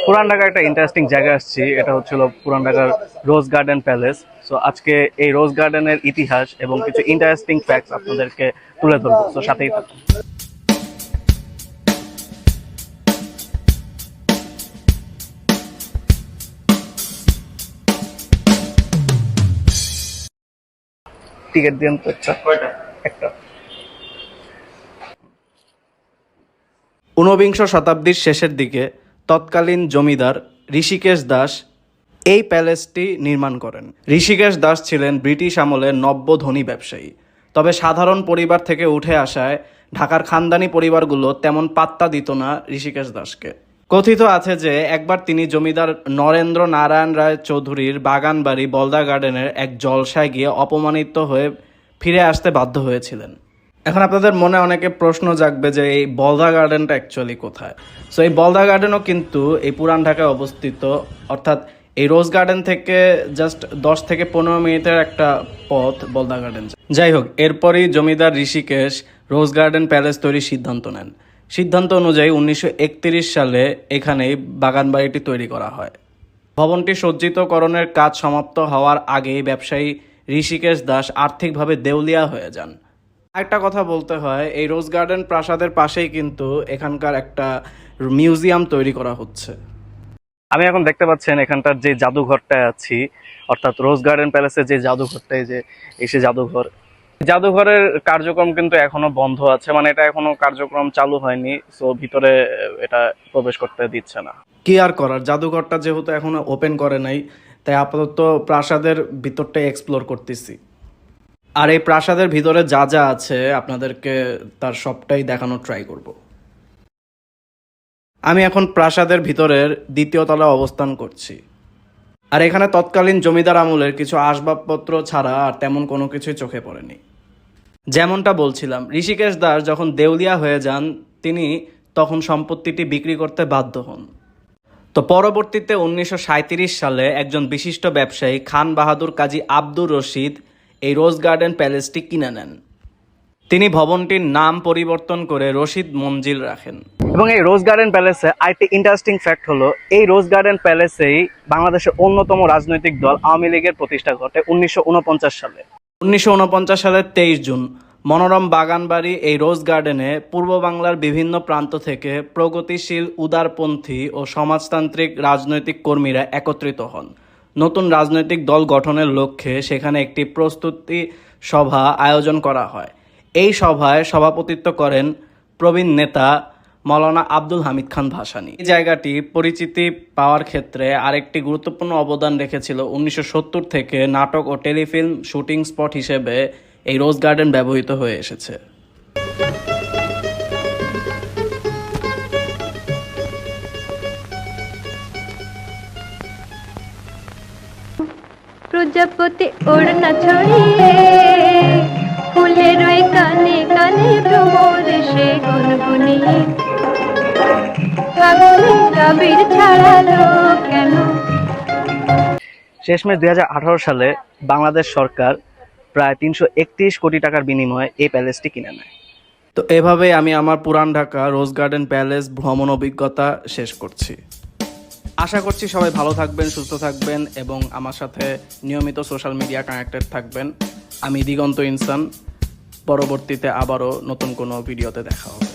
পুরান ঢাকার একটা ইন্টারেস্টিং জায়গায় আসছি, এটা হচ্ছিল পুরান ঢাকার রোজ গার্ডেন প্যালেস। সো আজকে এই রোজ গার্ডেনের ইতিহাস এবং কিছু ইন্টারেস্টিং ফ্যাক্টস আপনাদেরকে তুলে ধরবো, সো সাথেই থাকুন। টিকিট দিন তো একটা। ঊনবিংশ শতাব্দীর শেষের দিকে তৎকালীন জমিদার ঋষিকেশ দাস এই প্যালেসটি নির্মাণ করেন। ঋষিকেশ দাস ছিলেন ব্রিটিশ আমলের নব্য ধনী ব্যবসায়ী, তবে সাধারণ পরিবার থেকে উঠে আসায় ঢাকার খানদানি পরিবারগুলো তেমন পাত্তা দিত না ঋষিকেশ দাসকে। কথিত আছে যে একবার তিনি জমিদার নরেন্দ্র নারায়ণ রায় চৌধুরীর বাগানবাড়ি বলদা গার্ডেনের এক জলসায় গিয়ে অপমানিত হয়ে ফিরে আসতে বাধ্য হয়েছিলেন। এখন আপনাদের মনে অনেকে প্রশ্ন জাগবে যে এই বলদা গার্ডেনটা অ্যাকচুয়ালি কোথায়। সো এই বলদা গার্ডেনও কিন্তু এই পুরান ঢাকায় অবস্থিত, অর্থাৎ এই রোজ গার্ডেন থেকে জাস্ট 10 থেকে 15 মিনিটের একটা পথ বলদা গার্ডেন। যাই হোক, এরপরই জমিদার ঋষিকেশ রোজ গার্ডেন প্যালেস তৈরির সিদ্ধান্ত নেন। সিদ্ধান্ত অনুযায়ী 1931 সালে এখানেই বাগান বাড়িটি তৈরি করা হয়। ভবনটি সজ্জিতকরণের কাজ সমাপ্ত হওয়ার আগেই ব্যবসায়ী ঋষিকেশ দাস আর্থিকভাবে দেউলিয়া হয়ে যান। একটা কথা বলতে হয়, এই রোজ গার্ডেন প্রাসাদের পাশেই কিন্তু এখানকার একটা মিউজিয়াম তৈরি করা হচ্ছে। আমি এখন দেখতে পাচ্ছেন এখানটার যে জাদুঘরটায় আছি, অর্থাৎ রোজ গার্ডেন প্যালেসের যে জাদুঘরটায়, যে এসে জাদুঘরের কার্যক্রম কিন্তু এখনো বন্ধ আছে, মানে এটা এখনো কার্যক্রম চালু হয়নি। সো ভিতরে এটা প্রবেশ করতে দিচ্ছে না। কি আর করার, জাদুঘরটা যেহেতু এখনো ওপেন করে নাই, তাই আপাতত প্রাসাদের ভিতরটাই এক্সপ্লোর করতেছি। আর এই প্রাসাদের ভিতরে যা যা আছে আপনাদেরকে তার সবটাই দেখানোর ট্রাই করব। আমি এখন প্রাসাদের ভিতরের দ্বিতীয় তলায় অবস্থান করছি। আর এখানে তৎকালীন জমিদার আমলের কিছু আসবাবপত্র ছাড়া আর তেমন কোনো কিছুই চোখে পড়েনি। যেমনটা বলছিলাম, ঋষিকেশ দাস যখন দেউলিয়া হয়ে যান, তিনি তখন সম্পত্তিটি বিক্রি করতে বাধ্য হন। তো পরবর্তীতে 1937 সালে একজন বিশিষ্ট ব্যবসায়ী খান বাহাদুর কাজী আব্দুর রশিদ এই রোজ গার্ডেন প্যালেসটি কিনে নেন। তিনি ভবনটির নাম পরিবর্তন করে রশিদ মঞ্জিল রাখেন। এবং এই রোজ গার্ডেন প্যালেসে আরেকটি ইন্টারেস্টিং ফ্যাক্ট হলো, এই রোজ গার্ডেন প্যালেসেই বাংলাদেশের অন্যতম রাজনৈতিক দল আওয়ামী লীগের প্রতিষ্ঠা ঘটে 1949 সালে। 1949 সালের 23 জুন মনোরম বাগানবাড়ি এই রোজ গার্ডেনে পূর্ব বাংলার বিভিন্ন প্রান্ত থেকে প্রগতিশীল, উদারপন্থী ও সমাজতান্ত্রিক রাজনৈতিক কর্মীরা একত্রিত হন। নতুন রাজনৈতিক দল গঠনের লক্ষ্যে সেখানে একটি প্রস্তুতি সভা আয়োজন করা হয়। এই সভায় সভাপতিত্ব করেন প্রবীণ নেতা মৌলানা আব্দুল হামিদ খান ভাসানী। এই জায়গাটি পরিচিতি পাওয়ার ক্ষেত্রে আরেকটি গুরুত্বপূর্ণ অবদান রেখেছিল। 1970 থেকে নাটক ও টেলিফিল্ম শুটিং স্পট হিসেবে এই রোজ গার্ডেন ব্যবহৃত হয়ে এসেছে। প্রজাপতি ওড়না ছড়িয়ে ফুলের ওই কানে কানে ভ্রমর সে গুনগুনিয়ে আবির ছাড়ালো কেন। শেষমেশ 2018 সালে বাংলাদেশ সরকার প্রায় 331 কোটি টাকার বিনিময়ে এই প্যালেসটি কিনে নেয়। তো এভাবেই আমি আমার পুরান ঢাকা রোজ গার্ডেন প্যালেস ভ্রমণ অভিজ্ঞতা শেষ করছি। আশা করছি সবাই ভালো থাকবেন, সুস্থ থাকবেন এবং আমার সাথে নিয়মিত সোশ্যাল মিডিয়া কানেক্টেড থাকবেন। আমি দিগন্ত ইনসান। পরবর্তীতে আবারও নতুন কোনো ভিডিওতে দেখা হবে।